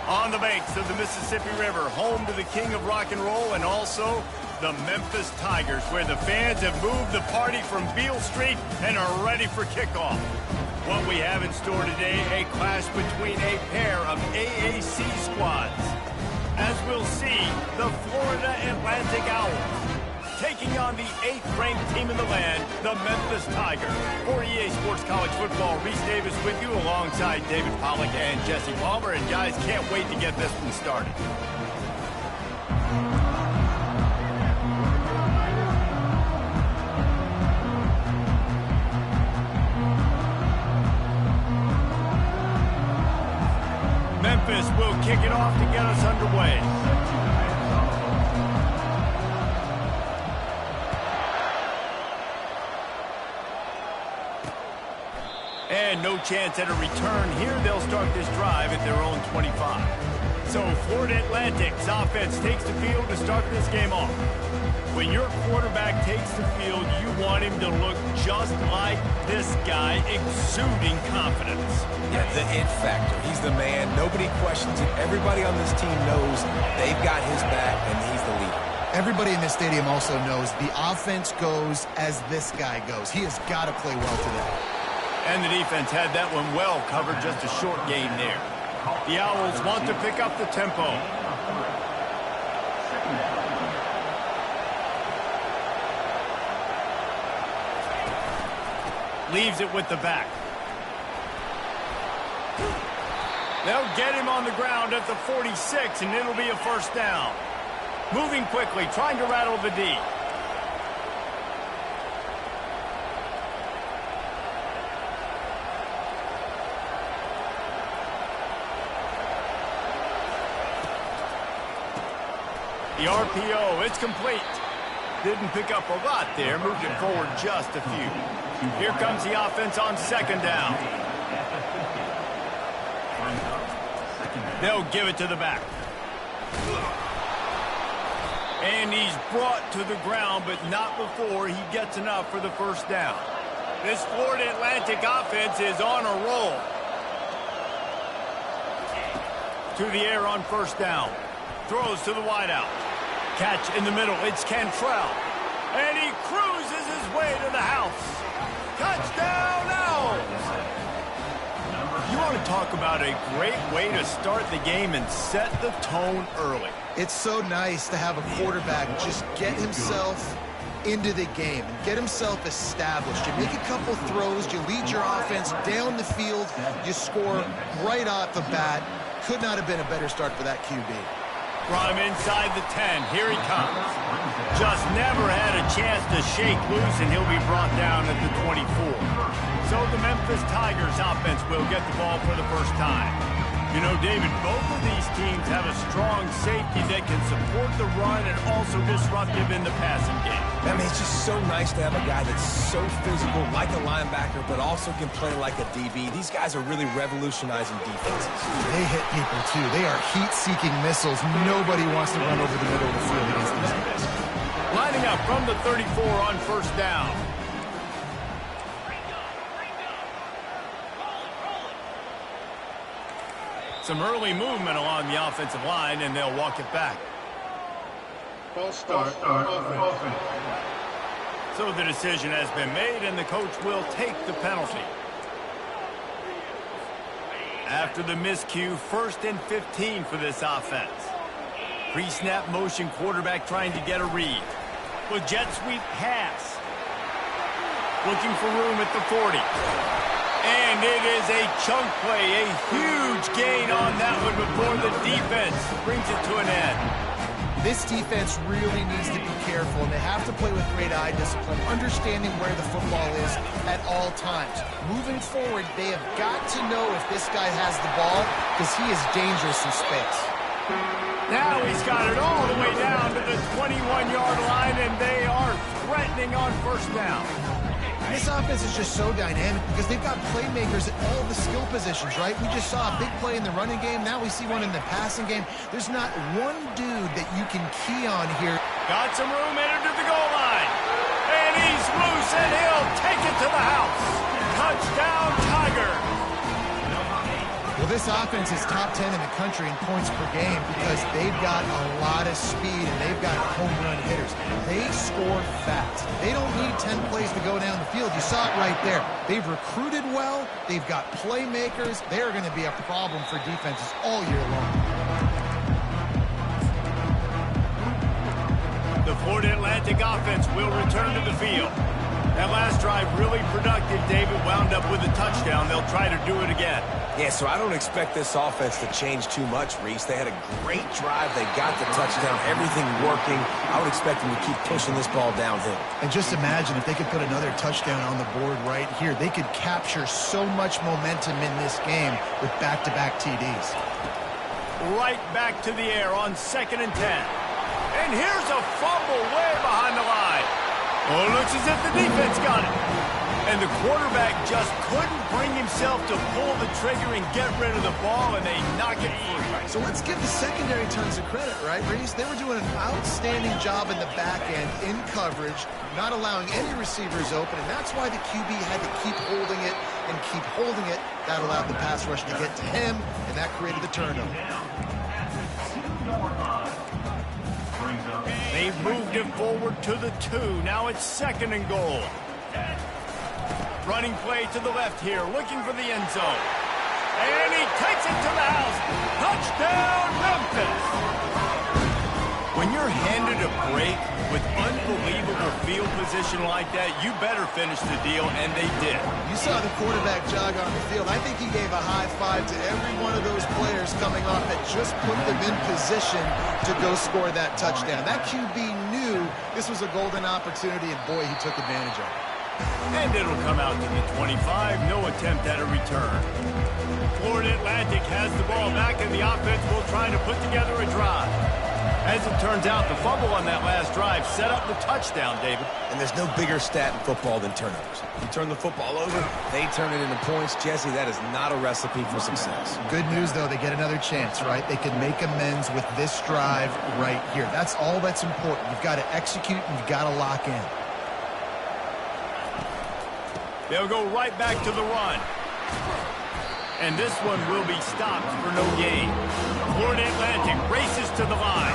On the banks of the Mississippi River, home to the king of rock and roll and also the Memphis Tigers, where the fans have moved the party from Beale Street and are ready for kickoff. What we have in store today, a clash between a pair of AAC squads. As we'll see, the Florida Atlantic Owls taking on the 8th-ranked team in the land, the Memphis Tigers. For EA Sports College Football, Reese Davis with you alongside David Pollack and Jesse Palmer. And guys, can't wait to get this one started. Memphis will kick it off to get us underway. And no chance at a return here. They'll start this drive at their own 25. So Florida Atlantic's offense takes the field to start this game off. When your quarterback takes the field, you want him to look just like this guy, exuding confidence. Yeah, the it factor. He's the man. Nobody questions it. Everybody on this team knows they've got his back, and he's the leader. Everybody in this stadium also knows the offense goes as this guy goes. He has got to play well today. And the defense had that one well covered, just a short gain there. The Owls want to pick up the tempo. Leaves it with the back. They'll get him on the ground at the 46, and it'll be a first down. Moving quickly, trying to rattle the D. The RPO, it's complete. Didn't pick up a lot there, moved it forward just a few. Here comes the offense on second down. They'll give it to the back. And he's brought to the ground, but not before he gets enough for the first down. This Florida Atlantic offense is on a roll. To the air on first down. Throws to the wideout. Catch in the middle. It's Cantrell. And he cruises his way to the house. Touchdown, Owls! You want to talk about a great way to start the game and set the tone early. It's so nice to have a quarterback just get himself into the game and get himself established. You make a couple throws, you lead your offense down the field, you score right off the bat. Could not have been a better start for that QB. From inside the 10, here he comes. Just never had a chance to shake loose, and he'll be brought down at the 24. So the Memphis Tigers offense will get the ball for the first time. You know, David, both of these teams have a strong safety that can support the run and also disruptive in the passing game. I mean, it's just so nice to have a guy that's so physical, like a linebacker, but also can play like a DB. These guys are really revolutionizing defenses. They hit people, too. They are heat-seeking missiles. Nobody wants to run over the middle of the field against these guys. Lining up from the 34 on first down. Some early movement along the offensive line, and they'll walk it back. False start offense. So the decision has been made, and the coach will take the penalty. After the miscue, 1st and 15 for this offense. Pre-snap motion, quarterback trying to get a read. With jet sweep pass. Looking for room at the 40. And it is a chunk play, a huge gain on that one before the defense brings it to an end. This defense really needs to be careful, and they have to play with great eye discipline, understanding where the football is at all times. Moving forward, they have got to know if this guy has the ball, because he is dangerous in space. Now he's got it all the way down to the 21-yard line, and they are threatening on first down. This offense is just so dynamic because they've got playmakers at all the skill positions, right? We just saw a big play in the running game. Now we see one in the passing game. There's not one dude that you can key on here. Got some room, entered to the goal line. And he's loose, and he'll take it to the house. Touchdown, Tigers. Well, this offense is top 10 in the country in points per game because they've got a lot of speed and they've got home run hitters. They score fast. They don't need 10 plays to go down the field. You saw it right there. They've recruited well. They've got playmakers. They're going to be a problem for defenses all year long. The Florida Atlantic offense will return to the field. That last drive really productive. David wound up with a touchdown. They'll try to do it again. Yeah, so I don't expect this offense to change too much, Reese. They had a great drive. They got the touchdown. Everything working. I would expect them to keep pushing this ball downhill. And just imagine if they could put another touchdown on the board right here. They could capture so much momentum in this game with back-to-back TDs. Right back to the air on 2nd and 10. And here's a fumble way behind the line. Oh, looks as if the defense got it. And the quarterback just couldn't bring himself to pull the trigger and get rid of the ball, and they knock it free. So let's give the secondary tons of credit, right, Reese? They were doing an outstanding job in the back end, in coverage, not allowing any receivers open, and that's why the QB had to keep holding it and keep holding it. That allowed the pass rush to get to him, and that created the turnover. They've moved it forward to the 2. Now it's 2nd and goal. Running play to the left here, looking for the end zone. And he takes it to the house. Touchdown, Memphis! When you're handed a break with unbelievable field position like that, you better finish the deal, and they did. You saw the quarterback jog on the field. I think he gave a high five to every one of those players coming off that just put them in position to go score that touchdown. That QB knew this was a golden opportunity, and boy, he took advantage of it. And it'll come out to the 25. No attempt at a return. Florida Atlantic has the ball back, and the offense will try to put together a drive. As it turns out, the fumble on that last drive set up the touchdown, David. And there's no bigger stat in football than turnovers. You turn the football over, they turn it into points. Jesse, that is not a recipe for success. Good news, though, they get another chance, right? They can make amends with this drive right here. That's all that's important. You've got to execute, and you've got to lock in. They'll go right back to the run. And this one will be stopped for no gain. Florida Atlantic races to the line.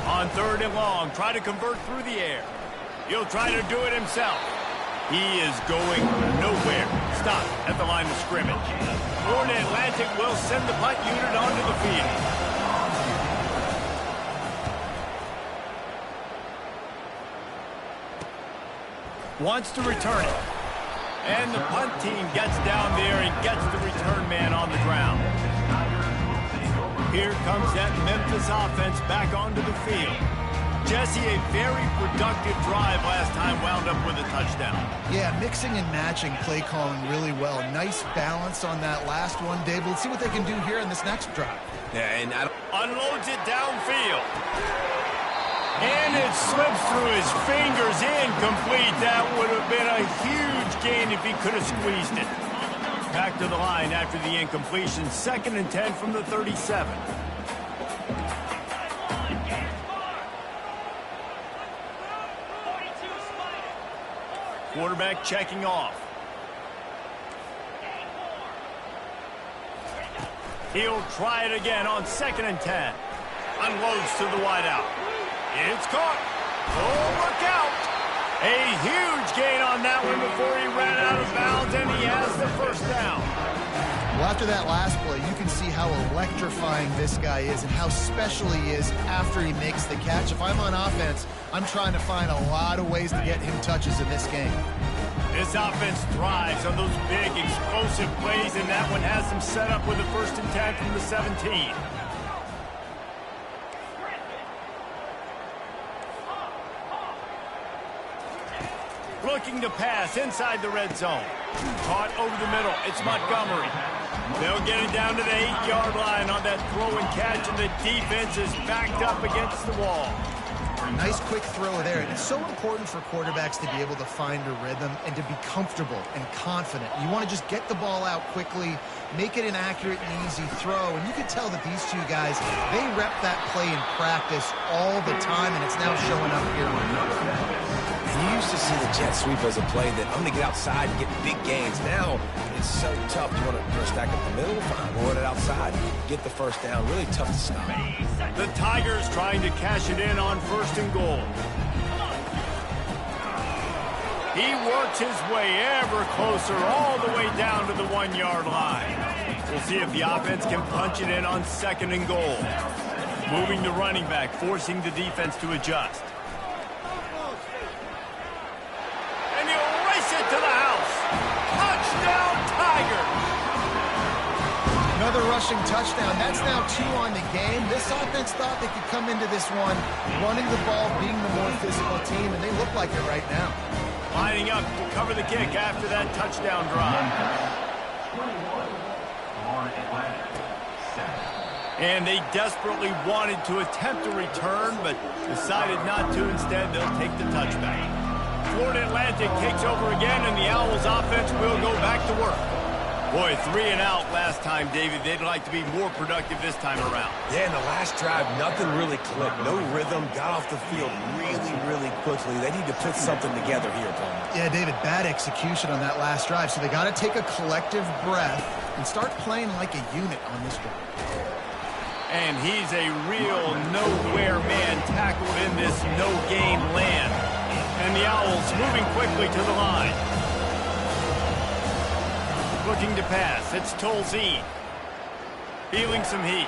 On 3rd and long, try to convert through the air. He'll try to do it himself. He is going nowhere. Stop at the line of scrimmage. Florida Atlantic will send the punt unit onto the field. Wants to return it. And the punt team gets down there and gets the return man on the ground. Here comes that Memphis offense back onto the field. Jesse, a very productive drive last time, wound up with a touchdown. Yeah, mixing and matching play calling really well. Nice balance on that last one, Dave. Let's see what they can do here in this next drive. Yeah, and unloads it downfield. And it slips through his fingers, incomplete. That would have been a huge gain if he could have squeezed it. Back to the line after the incompletion. 2nd and 10 from the 37. Quarterback checking off. He'll try it again on 2nd and 10. Unloads to the wideout. It's caught. Oh, look out. A huge gain on that one before he ran out of bounds, and he has the first down. Well, after that last play, you can see how electrifying this guy is and how special he is after he makes the catch. If I'm on offense, I'm trying to find a lot of ways to get him touches in this game. This offense thrives on those big, explosive plays, and that one has them set up with a 1st and 10 from the 17. Looking to pass inside the red zone. Caught over the middle. It's Montgomery. They'll get it down to the 8-yard line on that throw and catch, and the defense is backed up against the wall. Nice quick throw there. It's so important for quarterbacks to be able to find a rhythm and to be comfortable and confident. You want to just get the ball out quickly, make it an accurate and easy throw. And you can tell that these two guys, they rep that play in practice all the time, and it's now showing up here on the field. You used to see the jet sweep as a play that I'm going to get outside and get big gains. Now, it's so tough. You want to stack up the middle, fine. Roll it outside, get the first down. Really tough to stop. The Tigers trying to cash it in on 1st and goal. He works his way ever closer all the way down to the 1-yard line. We'll see if the offense can punch it in on 2nd and goal. Moving the running back, forcing the defense to adjust. And he'll race it to the house. Touchdown, Tigers! Another rushing touchdown. That's now 2 on the game. This offense thought they could come into this one running the ball, being the more physical team, and they look like it right now. Lining up to cover the kick after that touchdown drive. And they desperately wanted to attempt a return, but decided not to. Instead, they'll take the touchback. Florida Atlantic takes over again, and the Owls offense will go back to work. Boy, 3 and out last time, David. They'd like to be more productive this time around. Yeah, in the last drive, nothing really clicked. No rhythm, got off the field really quickly. They need to put something together here, Paul. Yeah, David, bad execution on that last drive, so they got to take a collective breath and start playing like a unit on this drive. And he's a real nowhere man tackled in this no-game land. And the Owls moving quickly to the line. Looking to pass. It's Tolzien. Feeling some heat.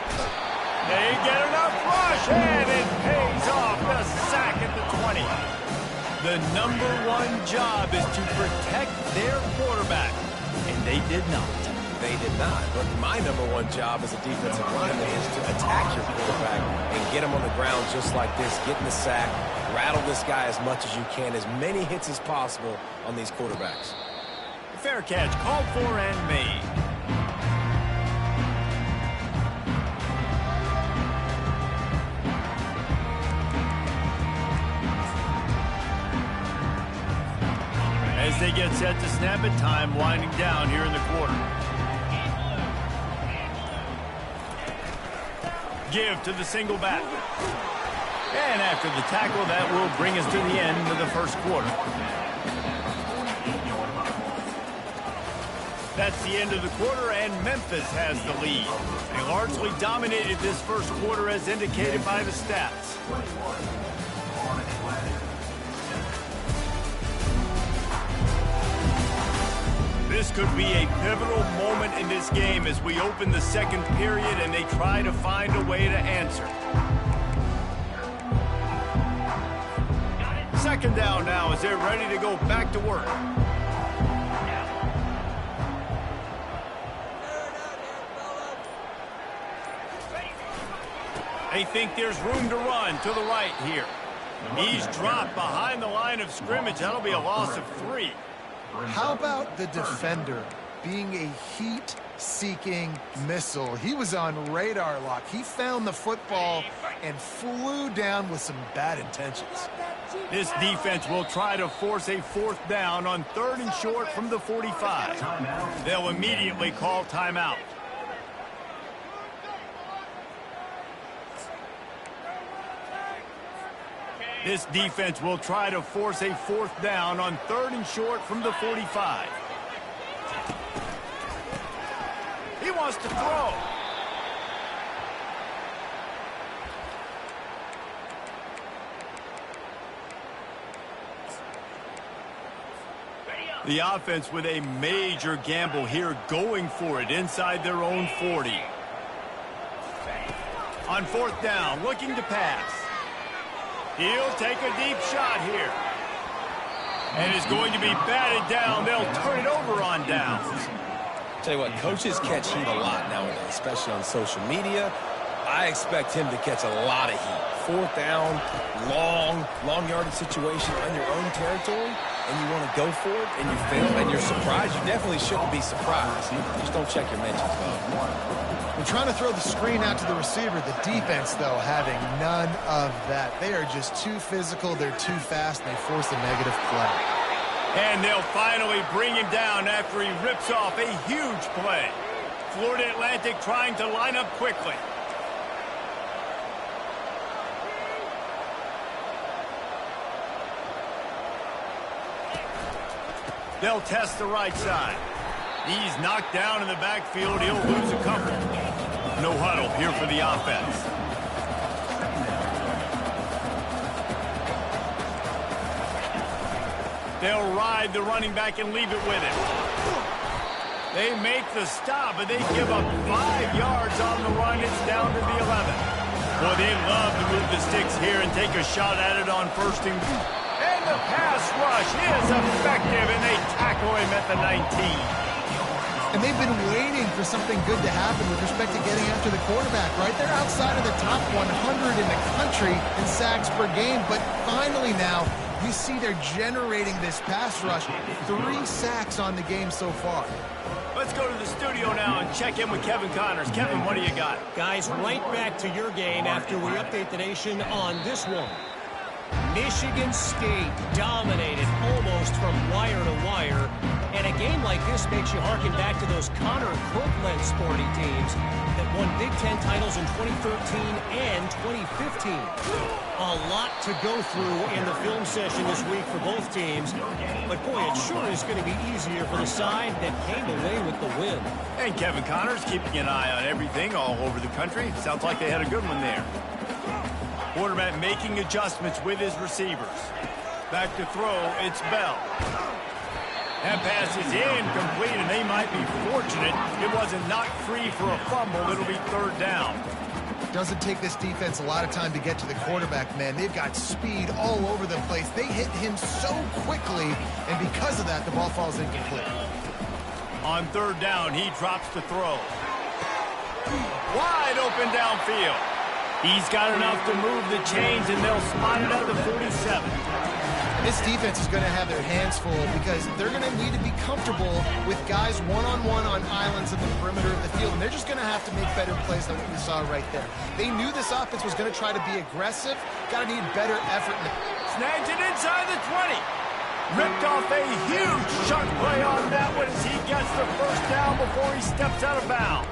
They get enough rush, and it pays off. The sack at the 20. The #1 job is to protect their quarterback, and they did not. They did not, but my #1 job as a defensive lineman is to attack your quarterback and get him on the ground just like this, get in the sack, rattle this guy as much as you can, as many hits as possible on these quarterbacks. Fair catch called for and made. As they get set to snap it, time winding down here in the quarter. Give to the single back. And after the tackle, that will bring us to the end of the first quarter. That's the end of the quarter, and Memphis has the lead. They largely dominated this first quarter as indicated by the stats. This could be a pivotal moment in this game as we open the second period and they try to find a way to answer. Second down now as they're ready to go back to work. They think there's room to run to the right here. He's dropped behind the line of scrimmage. That'll be a loss of 3. How about the defender being a heat-seeking missile? He was on radar lock. He found the football and flew down with some bad intentions. This defense will try to force a 4th down on 3rd and short from the 45. They'll immediately call timeout. This defense will try to force a 4th down on 3rd and short from the 45. He wants to throw. The offense with a major gamble here, going for it inside their own 40. On 4th down, looking to pass. He'll take a deep shot here. And is going to be batted down. They'll turn it over on downs. Tell you what, coaches catch heat a lot nowadays, especially on social media. I expect him to catch a lot of heat. 4th down, long yardage situation on your own territory, and you want to go for it, and you fail, and you're surprised. You definitely shouldn't be surprised. Just don't check your mentions, though. They're trying to throw the screen out to the receiver. The defense, though, having none of that. They are just too physical. They're too fast. And they force a negative play. And they'll finally bring him down after he rips off a huge play. Florida Atlantic trying to line up quickly. They'll test the right side. He's knocked down in the backfield. He'll lose a couple. No huddle here for the offense. They'll ride the running back and leave it with him. They make the stop, but they give up 5 yards on the run. It's down to the 11. Boy, they love to move the sticks here and take a shot at it on first and goal. And the pass rush is effective, and they tackle him at the 19. And they've been waiting for something good to happen with respect to getting after the quarterback, right? They're outside of the top 100 in the country in sacks per game, but finally now you see they're generating this pass rush. 3 sacks on the game so far. Let's go to the studio now and check in with Kevin Connors. Kevin, what do you got? Guys, right back to your game after we update the nation on this one. Michigan State dominated almost from wire to wire. And a game like this makes you harken back to those Connor Copeland sporty teams that won Big Ten titles in 2013 and 2015. A lot to go through in the film session this week for both teams. But boy, it sure is going to be easier for the side that came away with the win. And Kevin Connors keeping an eye on everything all over the country. Sounds like they had a good one there. Quarterback making adjustments with his receivers. Back to throw, it's Bell. That pass is incomplete, and they might be fortunate it wasn't knocked free for a fumble. It'll be 3rd down. Doesn't take this defense a lot of time to get to the quarterback, man. They've got speed all over the place. They hit him so quickly, and because of that, the ball falls incomplete. On 3rd down, he drops the throw. Wide open downfield. He's got enough to move the chains, and they'll spot it at the 47. This defense is going to have their hands full because they're going to need to be comfortable with guys one-on-one on islands in the perimeter of the field, and they're just going to have to make better plays than what we saw right there. They knew this offense was going to try to be aggressive. Got to need better effort. Snags it inside the 20. Ripped off a huge chunk play on that one as he gets the 1st down before he steps out of bounds.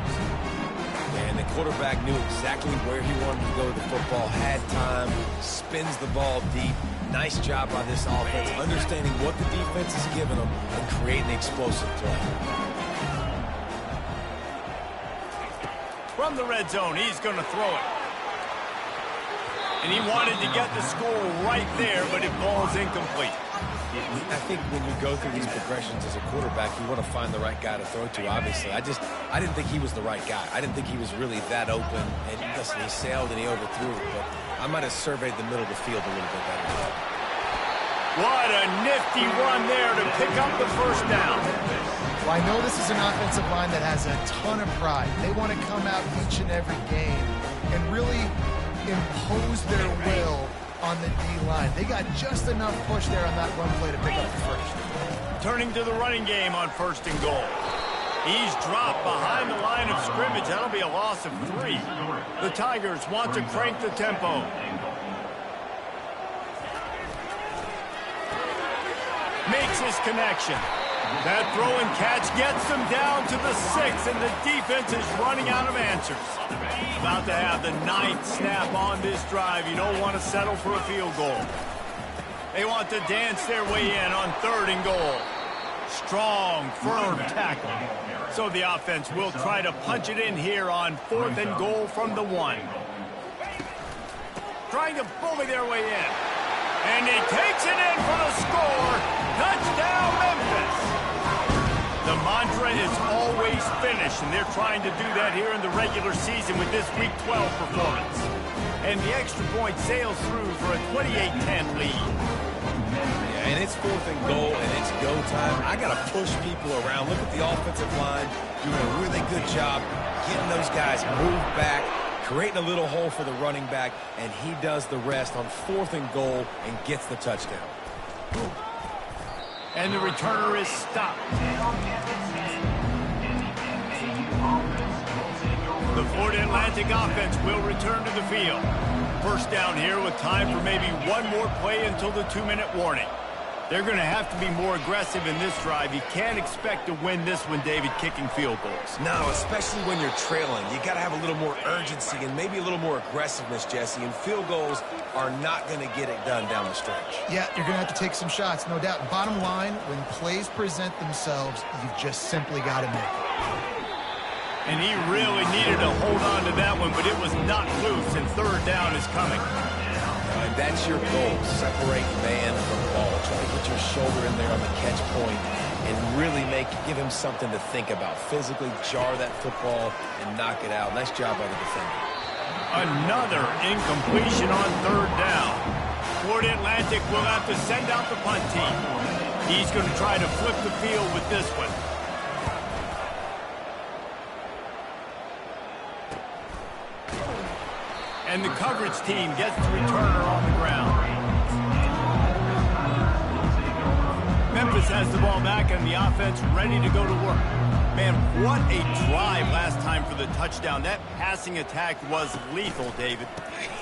And the quarterback knew exactly where he wanted to go with the football, had time, spins the ball deep. Nice job by this offense, understanding what the defense is giving them and creating the explosive play. From the red zone, he's going to throw it. And he wanted to get the score right there, but it falls incomplete. I think when you go through these progressions as a quarterback, you want to find the right guy to throw to, obviously. I didn't think he was the right guy. I didn't think he was really that open. And listen, he sailed and he overthrew it, but I might have surveyed the middle of the field a little bit better. What a nifty run there to pick up the 1st down. Well, I know this is an offensive line that has a ton of pride. They want to come out each and every game and really impose their will on the D-line. They got just enough push there on that run play to pick up the 1st. Turning to the running game on 1st and goal. He's dropped behind the line of scrimmage. That'll be a loss of 3. The Tigers want to crank the tempo. Makes his connection. That throw and catch gets them down to the 6, and the defense is running out of answers. About to have the 9th snap on this drive. You don't want to settle for a field goal. They want to dance their way in on 3rd and goal. Strong, firm tackle. So the offense will try to punch it in here on 4th and goal from the 1. Trying to bully their way in. And he takes it in for the score. Touchdown, Memphis. The mantra is always finish, and they're trying to do that here in the regular season with this Week 12 performance. And the extra point sails through for a 28-10 lead. Yeah, and it's 4th and goal, and it's go time. I got to push people around. Look at the offensive line doing a really good job getting those guys moved back, creating a little hole for the running back, and he does the rest on 4th and goal and gets the touchdown. And the returner is stopped. The Florida Atlantic offense will return to the field. 1st down here with time for maybe one more play until the 2-minute warning. They're going to have to be more aggressive in this drive. You can't expect to win this one, David, kicking field goals. No, especially when you're trailing. You got to have a little more urgency and maybe a little more aggressiveness, Jesse. And field goals, are not going to get it done down the stretch. Yeah, you're going to have to take some shots, no doubt. Bottom line, when plays present themselves, you've just simply got to make it. And he really needed to hold on to that one, but it was not loose, and third down is coming. And that's your goal, separate man from ball. Try to get your shoulder in there on the catch point and really give him something to think about. Physically jar that football and knock it out. Nice job by the defender. Another incompletion on third down. Florida Atlantic will have to send out the punt team. He's going to try to flip the field with this one. And the coverage team gets the returner on the ground. Memphis has the ball back and the offense ready to go to work. Man, what a drive last time for the touchdown. That passing attack was lethal, David.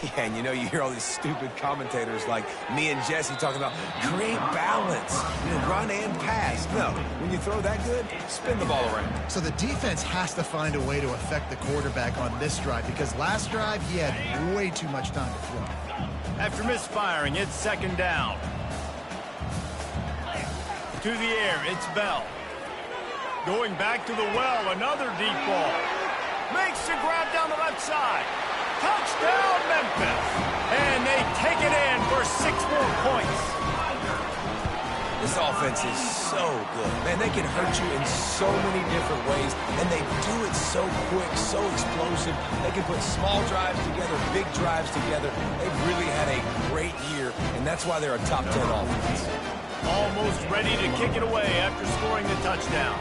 Yeah, and you hear all these stupid commentators like me and Jesse talking about create balance, run and pass. No, when you throw that good, spin the ball around. So the defense has to find a way to affect the quarterback on this drive because last drive he had way too much time to throw. After misfiring, it's second down. To the air, it's Bell. Going back to the well, another deep ball. Makes the grab down the left side. Touchdown, Memphis. And they take it in for 6 more points. This offense is so good. Man, they can hurt you in so many different ways, and they do it so quick, so explosive. They can put small drives together, big drives together. They've really had a great year, and that's why they're a top 10 offense. Almost ready to kick it away after scoring the touchdown.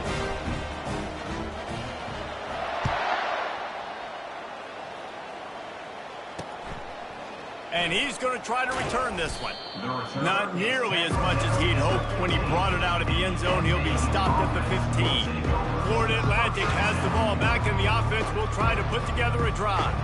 And he's going to try to return this one. Not nearly as much as he'd hoped when he brought it out of the end zone. He'll be stopped at the 15. Florida Atlantic has the ball back, and the offense will try to put together a drive.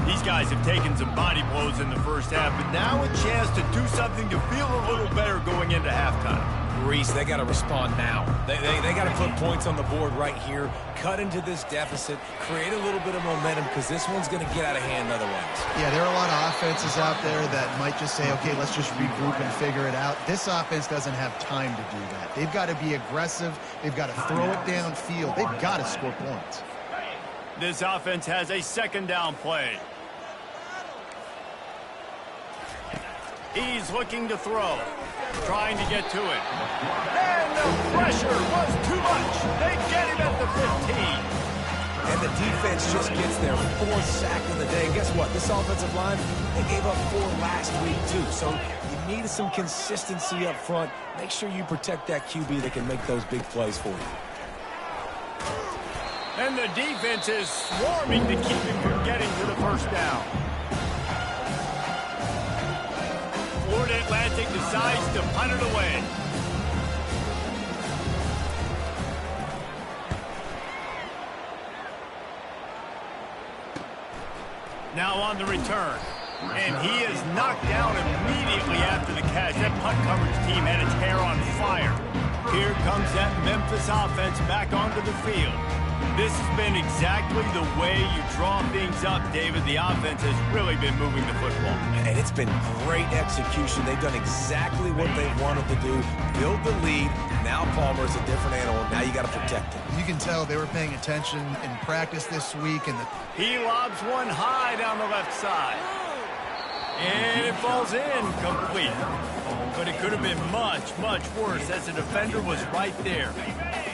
These guys have taken some body blows in the first half, but now a chance to do something to feel a little better going into halftime. Reese, they got to respond now. They got to put points on the board right here, cut into this deficit, create a little bit of momentum because this one's going to get out of hand otherwise. Yeah, there are a lot of offenses out there that might just say, okay, let's just regroup and figure it out. This offense doesn't have time to do that. They've got to be aggressive. They've got to throw it downfield. They've got to score points. This offense has a second down play. He's looking to throw, trying to get to it. And the pressure was too much. They get him at the 15. And the defense just gets their 4th sack of the day. And guess what? This offensive line, they gave up 4 last week, too. So you need some consistency up front. Make sure you protect that QB that can make those big plays for you. And the defense is swarming to keep him from getting to the first down. Florida Atlantic decides to punt it away. Now on the return. And he is knocked down immediately after the catch. That punt coverage team had its hair on fire. Here comes that Memphis offense back onto the field. This has been exactly the way you draw things up, David. The offense has really been moving the football. And it's been great execution. They've done exactly what they wanted to do. Build the lead. Now Palmer's a different animal. Now you got to protect him. You can tell they were paying attention in practice this week. And he lobs one high down the left side. And it falls in complete. But it could have been much, much worse as the defender was right there.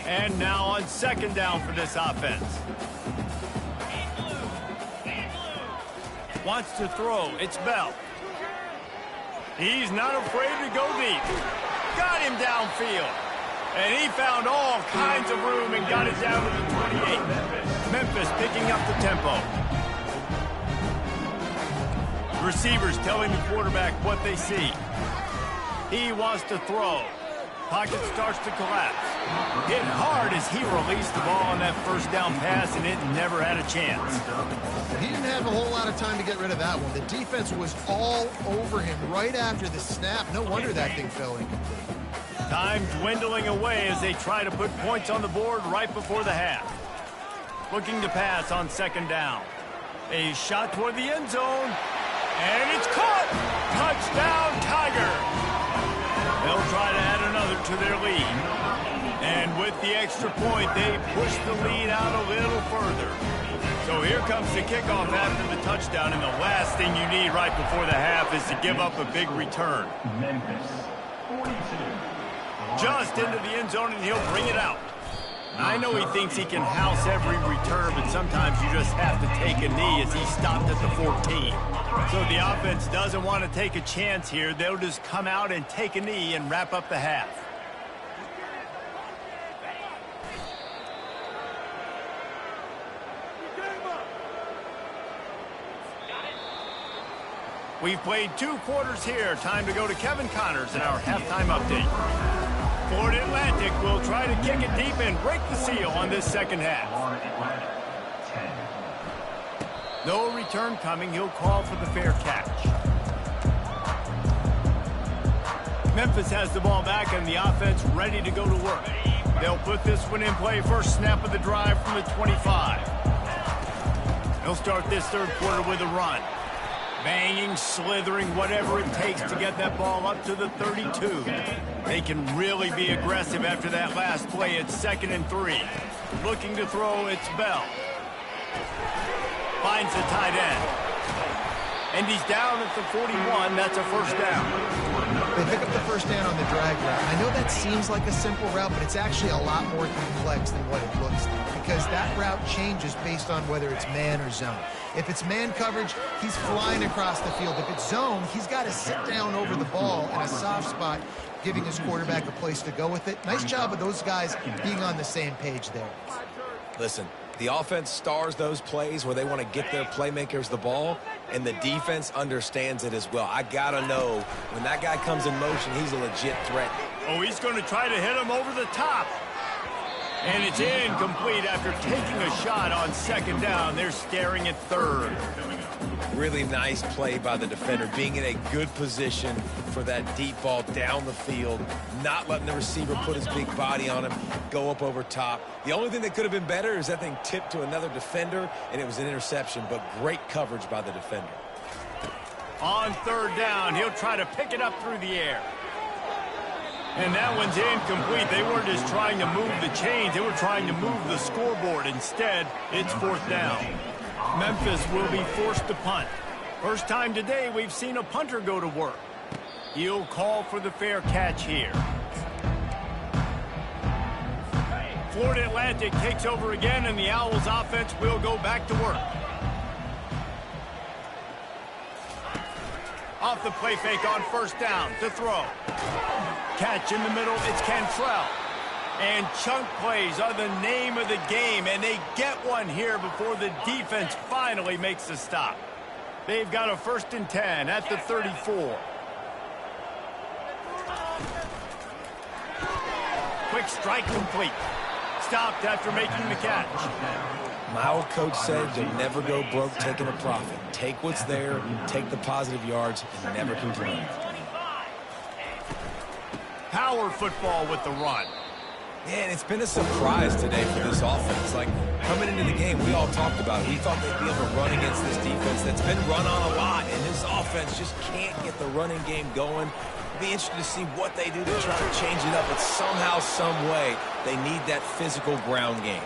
And now on second down for this offense. Wants to throw. It's Bell. He's not afraid to go deep. Got him downfield. And he found all kinds of room and got it down to the 28. Memphis picking up the tempo. Receivers telling the quarterback what they see. He wants to throw. Pocket starts to collapse. Hit hard as he released the ball on that first down pass, and it never had a chance. He didn't have a whole lot of time to get rid of that one. The defense was all over him right after the snap. No wonder that thing fell incomplete. Time dwindling away as they try to put points on the board right before the half. Looking to pass on second down. A shot toward the end zone. And it's caught! Touchdown, Tiger! They'll try to add another to their lead. And with the extra point, they push the lead out a little further. So here comes the kickoff after the touchdown, and the last thing you need right before the half is to give up a big return. Memphis, 42. Just into the end zone, and he'll bring it out. I know he thinks he can house every return, but sometimes you just have to take a knee as he stopped at the 14. So the offense doesn't want to take a chance here. They'll just come out and take a knee and wrap up the half. We've played 2 quarters here. Time to go to Kevin Connors in our halftime update. Florida Atlantic will try to kick it deep and break the seal on this second half. No return coming. He'll call for the fair catch. Memphis has the ball back and the offense ready to go to work. They'll put this one in play. First snap of the drive from the 25. They'll start this third quarter with a run. Banging, slithering, whatever it takes to get that ball up to the 32. They can really be aggressive after that last play. It's 2nd and 3. Looking to throw, it's Bell. Finds the tight end. And he's down at the 41. That's a first down. They pick up the first down on the drag route. I know that seems like a simple route, but it's actually a lot more complex than what it looks like, because that route changes based on whether it's man or zone. If it's man coverage, he's flying across the field. If it's zone, he's got to sit down over the ball in a soft spot, giving his quarterback a place to go with it. Nice job of those guys being on the same page there. Listen, the offense stars those plays where they want to get their playmakers the ball, and the defense understands it as well. I got to know when that guy comes in motion, he's a legit threat. Oh, he's going to try to hit him over the top. And it's incomplete after taking a shot on 2nd down. They're staring at 3rd. Really nice play by the defender, being in a good position for that deep ball down the field, not letting the receiver put his big body on him, go up over top. The only thing that could have been better is that thing tipped to another defender, and it was an interception, but great coverage by the defender. On 3rd down, he'll try to pick it up through the air. And that one's incomplete. They weren't just trying to move the chains. They were trying to move the scoreboard. Instead, it's 4th down. Memphis will be forced to punt. First time today we've seen a punter go to work. He'll call for the fair catch here. Florida Atlantic takes over again, and the Owls offense will go back to work. Off the play fake on 1st down to throw. Catch in the middle, it's Cantrell. And chunk plays are the name of the game, and they get one here before the defense finally makes the stop. They've got a 1st and 10 at the 34. Quick strike complete. Stopped after making the catch. My old coach said you'll never go broke taking a profit. Take what's there, take the positive yards, and never complain. Power football with the run. Man, it's been a surprise today for this offense. Like, coming into the game, we all talked about it. We thought they'd be able to run against this defense that's been run on a lot, and this offense just can't get the running game going. It'll be interesting to see what they do to try to change it up, but somehow, some way, they need that physical ground game.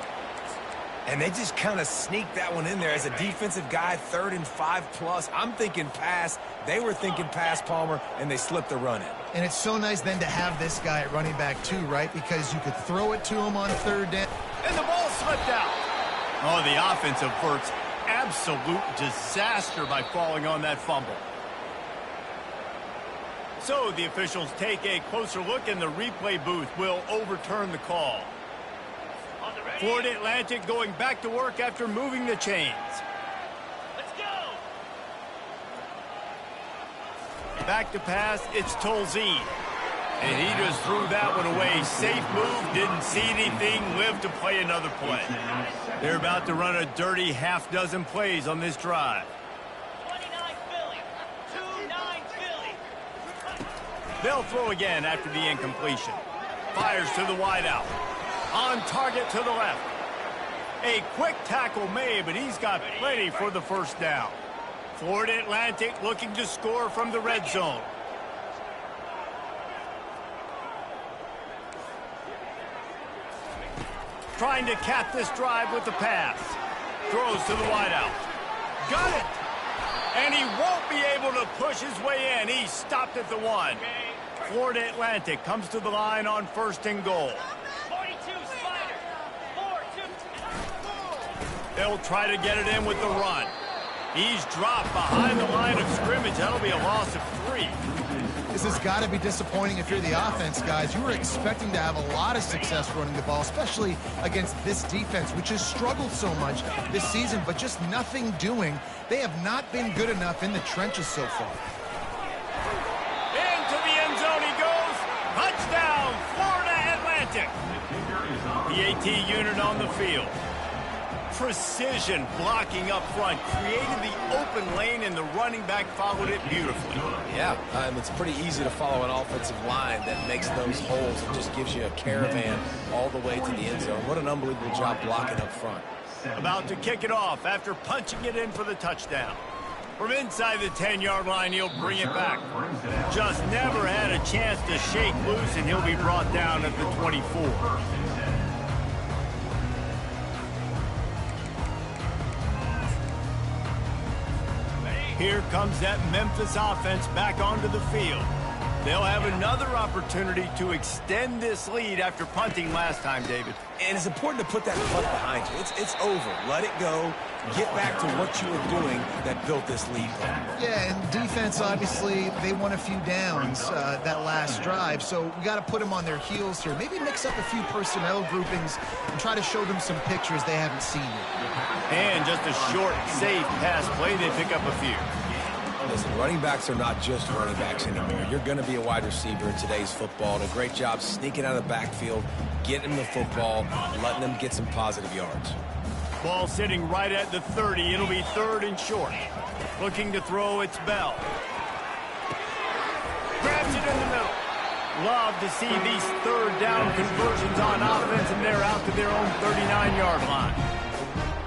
And they just kind of sneaked that one in there as a defensive guy, 3rd and 5+. I'm thinking pass. They were thinking pass, Palmer, and they slipped the run in. And it's so nice then to have this guy at running back too, right? Because you could throw it to him on 3rd down. And the ball slipped out. Oh, the offense averts absolute disaster by falling on that fumble. So the officials take a closer look, and the replay booth will overturn the call. Florida Atlantic going back to work after moving the chains. Let's go. Back to pass, it's Tolzien. And he just threw that one away. Safe move, didn't see anything, lived to play another play. They're about to run a dirty half-dozen plays on this drive. 29 Philly. 2-9 Philly. They'll throw again after the incompletion. Fires to the wideout. On target to the left. A quick tackle made, but he's got plenty for the 1st down. Florida Atlantic looking to score from the red zone. Trying to cap this drive with the pass. Throws to the wideout. Got it! And he won't be able to push his way in. He stopped at the 1. Florida Atlantic comes to the line on 1st and goal. 42 Spider. 4-2. They'll try to get it in with the run. He's dropped behind the line of scrimmage. That'll be a loss of 3. This has got to be disappointing if you're the offense, guys. You were expecting to have a lot of success running the ball, especially against this defense, which has struggled so much this season, but just nothing doing. They have not been good enough in the trenches so far. Into the end zone he goes. Touchdown, Florida Atlantic. The AT unit on the field. Precision blocking up front, created the open lane, and the running back followed it beautifully. Yeah, it's pretty easy to follow an offensive line that makes those holes and just gives you a caravan all the way to the end zone. What an unbelievable job blocking up front. About to kick it off after punching it in for the touchdown. From inside the 10-yard line, he'll bring it back. Just never had a chance to shake loose, and he'll be brought down at the 24. Here comes that Memphis offense back onto the field. They'll have another opportunity to extend this lead after punting last time, David. And it's important to put that punt behind you. It's over. Let it go. Get back to what you were doing that built this lead. Yeah, and defense, obviously, they won a few downs that last drive, so we got to put them on their heels here. Maybe mix up a few personnel groupings and try to show them some pictures they haven't seen yet. And just a short, safe pass play, they pick up a few. Listen, running backs are not just running backs anymore. You're going to be a wide receiver in today's football. And a great job sneaking out of the backfield, getting them the football, letting them get some positive yards. Ball sitting right at the 30. It'll be 3rd and short. Looking to throw, it's Bell. Grabs it in the middle. Love to see these 3rd down conversions on offense, and they're out to their own 39-yard line.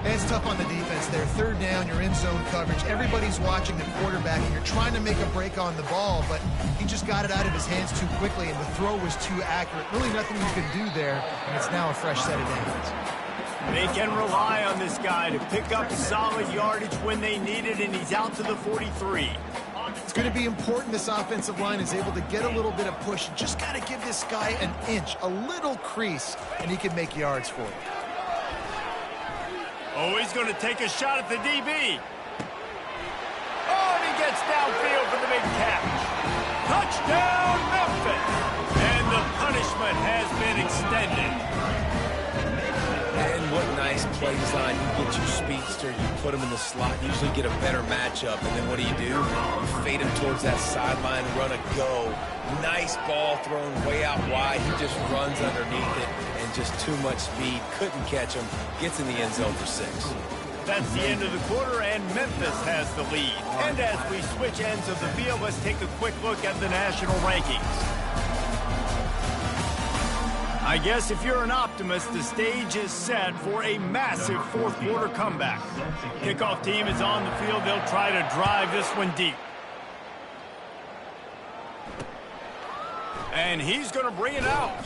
It's tough on the defense there. 3rd down, you're in zone coverage. Everybody's watching the quarterback, and you're trying to make a break on the ball, but he just got it out of his hands too quickly, and the throw was too accurate. Really nothing you can do there, and it's now a fresh set of downs. They can rely on this guy to pick up solid yardage when they need it, and he's out to the 43. It's going to be important this offensive line is able to get a little bit of push. Just got to give this guy an inch, a little crease, and he can make yards for you. Oh, he's going to take a shot at the DB. Oh, and he gets downfield for the big catch. Touchdown, Memphis! And the punishment has been extended. And what nice play design. You get your speedster, you put him in the slot, usually get a better matchup, and then what do? You fade him towards that sideline, run a go. Nice ball thrown way out wide. He just runs underneath it, and just too much speed. Couldn't catch him. Gets in the end zone for 6. That's the end of the quarter, and Memphis has the lead. And as we switch ends of the field, let's take a quick look at the national rankings. I guess if you're an optimist, the stage is set for a massive 4th quarter comeback. Kickoff team is on the field. They'll try to drive this one deep. And he's going to bring it out.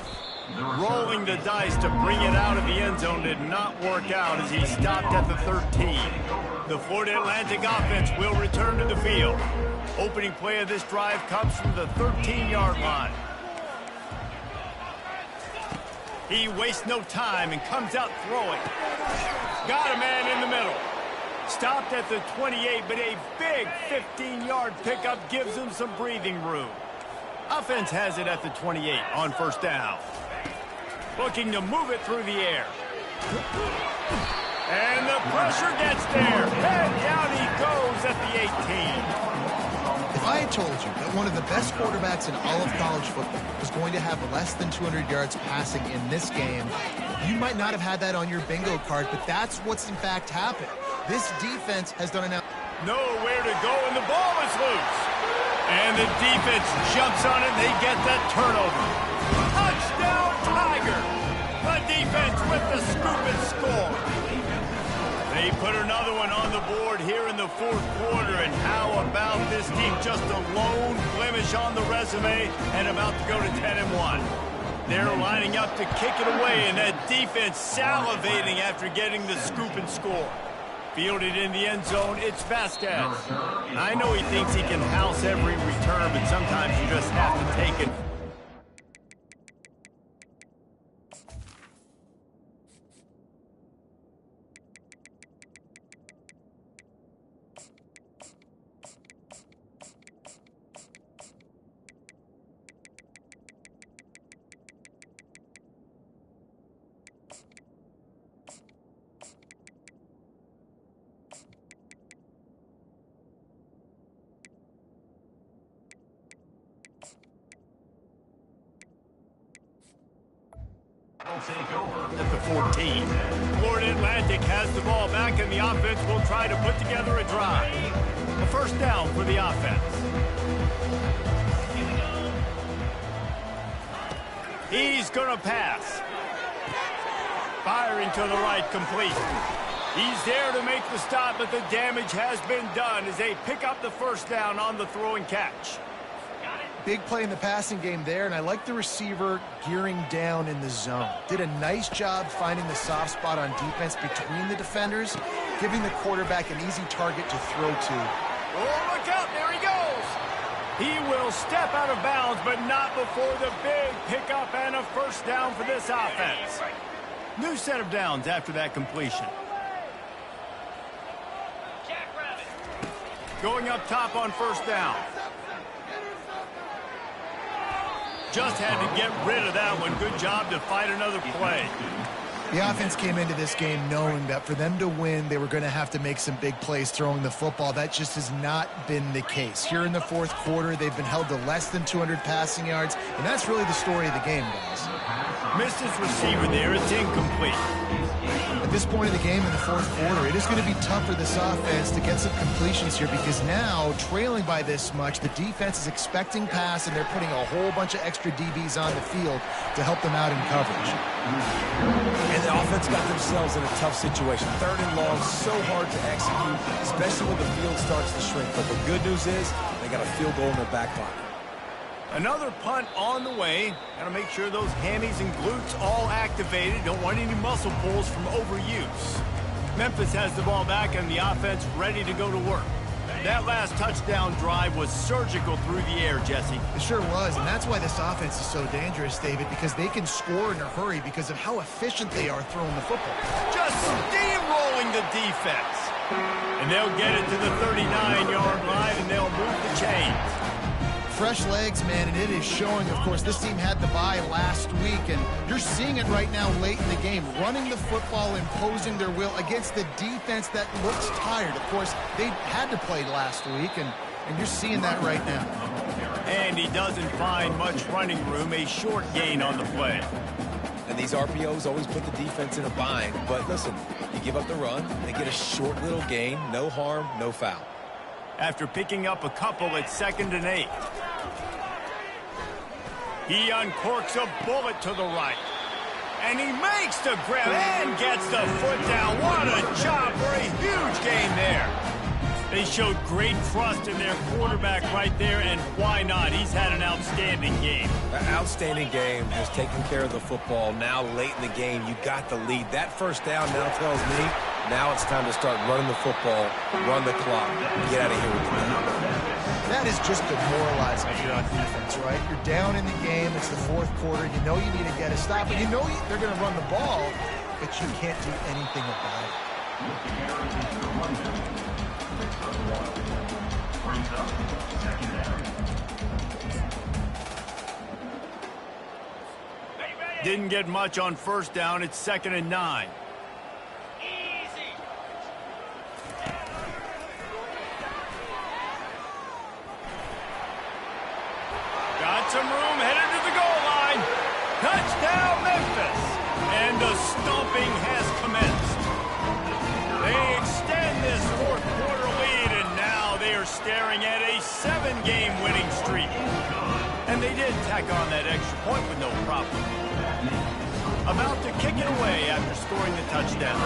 Rolling the dice to bring it out of the end zone did not work out as he stopped at the 13. The Florida Atlantic offense will return to the field. Opening play of this drive comes from the 13-yard line. He wastes no time and comes out throwing. Got a man in the middle. Stopped at the 28, but a big 15-yard pickup gives him some breathing room. Offense has it at the 28 on 1st down. Looking to move it through the air. And the pressure gets there. And down he goes at the 18. If I had told you that one of the best quarterbacks in all of college football was going to have less than 200 yards passing in this game, you might not have had that on your bingo card, but that's what's in fact happened. This defense has done enough. Nowhere to go, and the ball is loose. And the defense jumps on it, and they get that turnover. Touchdown, Tiger! The defense with the scoop and score. They put another one on the board here in the fourth quarter, and how about this team? Just a lone blemish on the resume and about to go to 10-1. They're lining up to kick it away, and that defense salivating after getting the scoop and score. Fielded in the end zone, it's Vasquez. I know he thinks he can house every return, but sometimes you just have to take it. Take over At the 14. Florida Atlantic has the ball back, and the offense will try to put together a drive. A first down for the offense. He's going to pass. Firing to the right, complete. He's there to make the stop, but the damage has been done as they pick up the first down on the throw and catch. Big play in the passing game there, and I like the receiver gearing down in the zone. Did a nice job finding the soft spot on defense between the defenders, giving the quarterback an easy target to throw to. Oh, look out, there he goes. He will step out of bounds, but not before the big pickup and a first down for this offense. New set of downs after that completion. Going up top on first down. Just had to get rid of that one. Good job to fight another play. The offense came into this game knowing that for them to win, they were going to have to make some big plays throwing the football. That just has not been the case. Here in the fourth quarter, they've been held to less than 200 passing yards, and that's really the story of the game, guys. Missed his receiver there. It's incomplete. At this point in the game in the fourth quarter, it is going to be tough for this offense to get some completions here because now, trailing by this much, the defense is expecting pass, and they're putting a whole bunch of extra DBs on the field to help them out in coverage. And the offense got themselves in a tough situation. Third and long, so hard to execute, especially when the field starts to shrink. But the good news is they got a field goal in their back pocket. Another punt on the way. Got to make sure those hammies and glutes all activated. Don't want any muscle pulls from overuse. Memphis has the ball back and the offense ready to go to work. That last touchdown drive was surgical through the air, Jesse. It sure was, and that's why this offense is so dangerous, David, because they can score in a hurry because of how efficient they are throwing the football. Just steamrolling the defense. And they'll get it to the 39-yard line, and they'll move the chains. Fresh legs, man, and it is showing. Of course, this team had the bye last week, and you're seeing it right now late in the game. Running the football, imposing their will against the defense that looks tired. Of course, they had to play last week, and you're seeing that right now. And he doesn't find much running room, a short gain on the play. And these RPOs always put the defense in a bind. But listen, you give up the run, they get a short little gain, no harm, no foul. After picking up a couple at 2nd and 8. He uncorks a bullet to the right. And he makes the grab and gets the foot down. What a job for a huge gain there. They showed great trust in their quarterback right there, and why not? He's had an outstanding game. An outstanding game, has taken care of the football. Now late in the game, you got the lead. That first down now tells me now it's time to start running the football, run the clock, get out of here with the game. That is just demoralizing if you're on defense, right? You're down in the game. It's the fourth quarter. You know you need to get a stop, and you know they're going to run the ball, but you can't do anything about it. Didn't get much on first down. It's 2nd and 9. Got some room, headed to the goal line. Touchdown, Memphis. And the stomping has commenced. They extend this fourth quarter lead, and now they are staring at a 7-game winning streak. And they did tack on that extra point with no problem. About to kick it away after scoring the touchdown.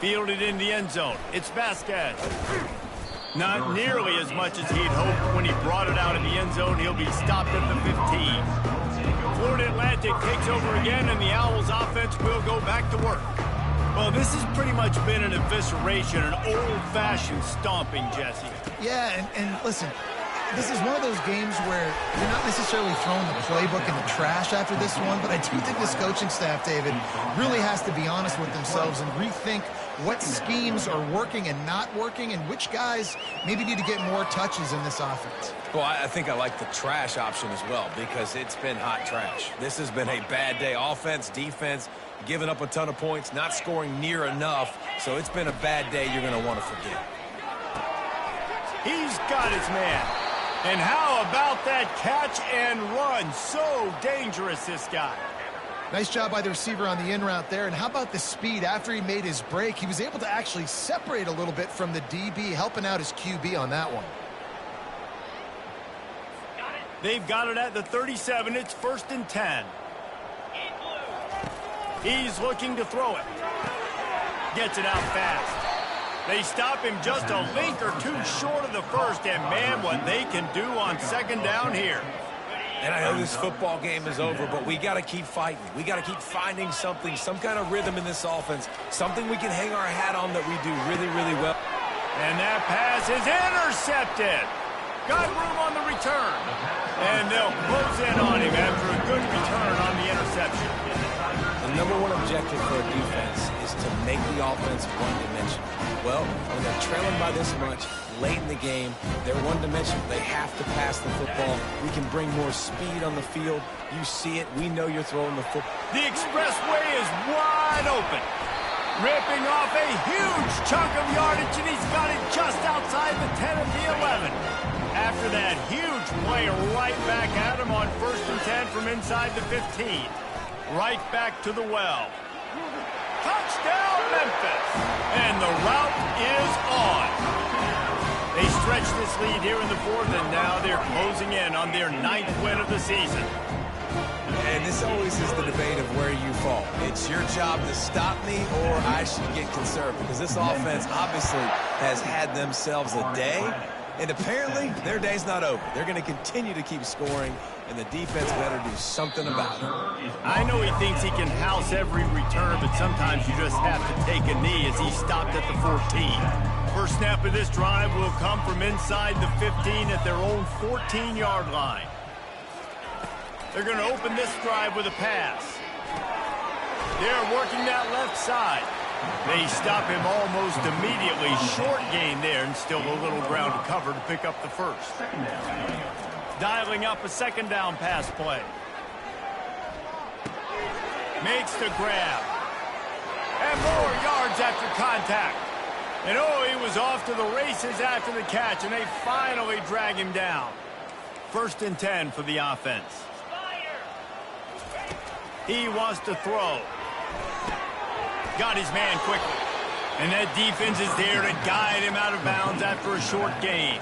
Fielded in the end zone. It's Vasquez. Not nearly as much as he'd hoped when he brought it out in the end zone. He'll be stopped at the 15. Florida Atlantic takes over again, and the Owls offense will go back to work. Well, this has pretty much been an evisceration, an old-fashioned stomping, Jesse. Yeah, and listen, this is one of those games where you're not necessarily throwing the playbook in the trash after this one, but I do think this coaching staff, David, really has to be honest with themselves and rethink what schemes are working and not working and which guys maybe need to get more touches in this offense. Well, I think I like the trash option as well because it's been hot trash. This has been a bad day. Offense, defense, giving up a ton of points, not scoring near enough. So it's been a bad day you're going to want to forget. He's got his man. And how about that catch and run? So dangerous, this guy. Nice job by the receiver on the in route there. And how about the speed after he made his break? He was able to actually separate a little bit from the DB, helping out his QB on that one. They've got it at the 37. It's 1st and 10. He's looking to throw it. Gets it out fast. They stop him just a link or two short of the first, and man, what they can do on 2nd down here. And I know this football game is over, but we got to keep fighting. We got to keep finding something, some kind of rhythm in this offense, something we can hang our hat on that we do really, really well. And that pass is intercepted. Got room on the return. And they'll close in on him after a good return on the interception. The number one objective for a defense is to make the offense one-dimensional. Well, when they're trailing by this much, late in the game, they're one-dimensional. They have to pass the football. We can bring more speed on the field. You see it. We know you're throwing the football. The expressway is wide open. Ripping off a huge chunk of yardage, and he's got it just outside the 10 of the 11. After that huge play, right back at him on 1st and 10 from inside the 15. Right back to the well. Touchdown, Memphis! And the route is on. They stretch this lead here in the 4th, and now they're closing in on their 9th win of the season. And this always is the debate of where you fall. It's your job to stop me, or I should get conservative. Because this offense obviously has had themselves a day, and apparently their day's not over. They're going to continue to keep scoring, and the defense better do something about it. I know he thinks he can house every return, but sometimes you just have to take a knee as he stopped at the 14. First snap of this drive will come from inside the 15 at their own 14-yard line. They're going to open this drive with a pass. They're working that left side. They stop him almost immediately. Short gain there, and still a little ground to cover to pick up the first. Dialing up a 2nd down pass play. Makes the grab. And more yards after contact. And oh, he was off to the races after the catch, and they finally drag him down. 1st and 10 for the offense. He wants to throw. Got his man quickly. And that defense is there to guide him out of bounds after a short gain.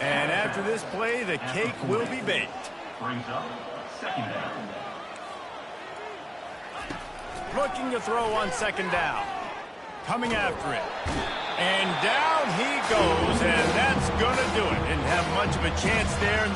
And after this play, the cake will be baked. Brings up 2nd down. Looking to throw on 2nd down. Coming after it. And down he goes, and that's going to do it. Didn't have much of a chance there.